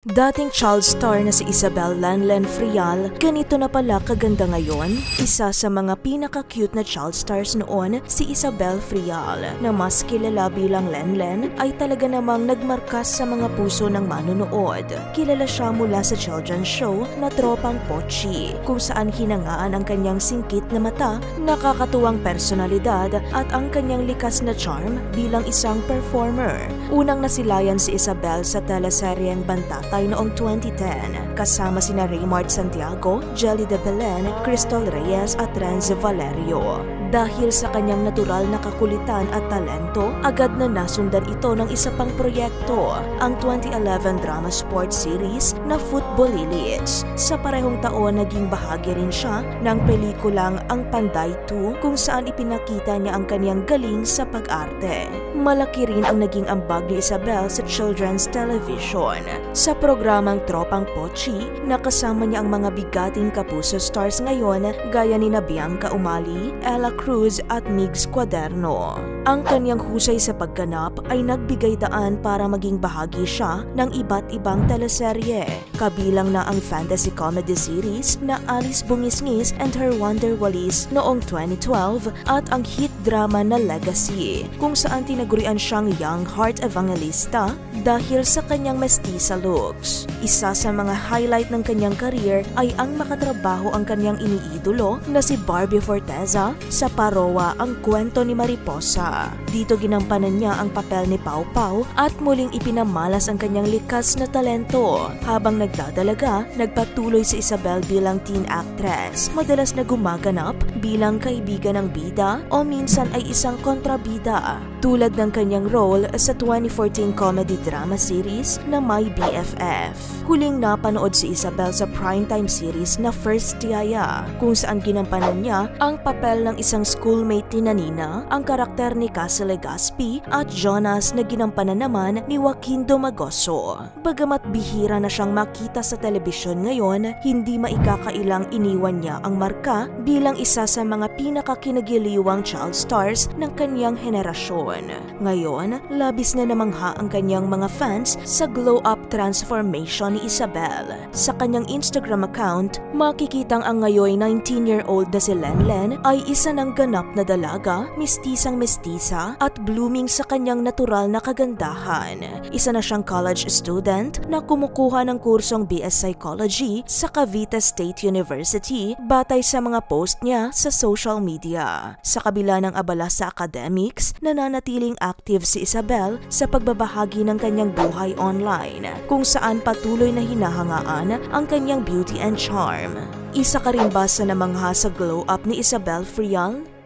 Dating child star na si Isabel Lenlen Frial, ganito na pala kaganda ngayon. Isa sa mga pinaka-cute na child stars noon, si Isabel Frial, na mas kilala bilang Lenlen, ay talaga namang nagmarkas sa mga puso ng manonood. Kilala siya mula sa children's show na Tropang Pochi, kung saan hinangaan ang kanyang singkit na mata, nakakatuwang personalidad at ang kanyang likas na charm bilang isang performer. Unang nasilayan si Isabel sa teleseryeng Bantatay noong 2010 kasama sina Raymart Santiago, Jelly de Belen, Crystal Reyes at Renz Valerio. Dahil sa kanyang natural na kakulitan at talento, agad na nasundan ito ng isa pang proyekto, ang 2011 drama sports series na Football Elite. Sa parehong taon, naging bahagi rin siya ng pelikulang Ang Panday 2 kung saan ipinakita niya ang kanyang galing sa pag-arte. Malaki rin ang naging ambag ni Isabel sa children's television. Sa programang Tropang Pochi, nakasama niya ang mga bigating kapuso stars ngayon gaya ni Bianca Umali, Ella Cruz at Migs Cuaderno. Ang kanyang husay sa pagganap ay nagbigay daan para maging bahagi siya ng iba't ibang teleserye, kabilang na ang fantasy comedy series na Alice Bungisngis and Her Wonder Wallis noong 2012 at ang hit drama na Legacy, kung saan tinagurian siyang Young Heart Evangelista dahil sa kanyang mestiza looks. Isa sa mga highlight ng kanyang career ay ang makatrabaho ang kanyang iniidolo na si Barbie Forteza sa Parowa Ang Kwento ni Mariposa. Dito ginampanan niya ang papel ni Pau Pau at muling ipinamalas ang kanyang likas na talento. Habang nagdadalaga, nagpatuloy si Isabel bilang teen actress, madalas na gumaganap bilang kaibigan ng bida o minsan ay isang kontrabida, tulad ng kanyang role sa 2014 comedy drama series na My BFF. Huling napanood si Isabel sa primetime series na First Tiyaya, kung saan ginampanan niya ang papel ng isang schoolmate ni Nina, ang karakter ni Cassie Legaspi at Jonas na ginampanan naman ni Joaquin Domagoso. Bagamat bihira na siyang makita sa telebisyon ngayon, hindi maikakailang iniwan niya ang marka bilang isa sa mga pinakakinagiliwang child stars ng kanyang henerasyon. Ngayon, labis na namangha ang kanyang mga fans sa glow-up transformation ni Isabel. Sa kanyang Instagram account, makikitang ang ngayon 19-year-old na si Lenlen ay isa ng ganap na dalaga, mestisang-mestisa at blooming sa kanyang natural na kagandahan. Isa na siyang college student na kumukuha ng kursong BS Psychology sa Cavite State University batay sa mga post niya sa social media. Sa kabila ng abala sa academics, nananatiling active si Isabel sa pagbabahagi ng kanyang buhay online, kung saan patuloy na hinahangaan ang kanyang beauty and charm. Isa ka rin ba sa namangha sa glow up ni Isabel Frial?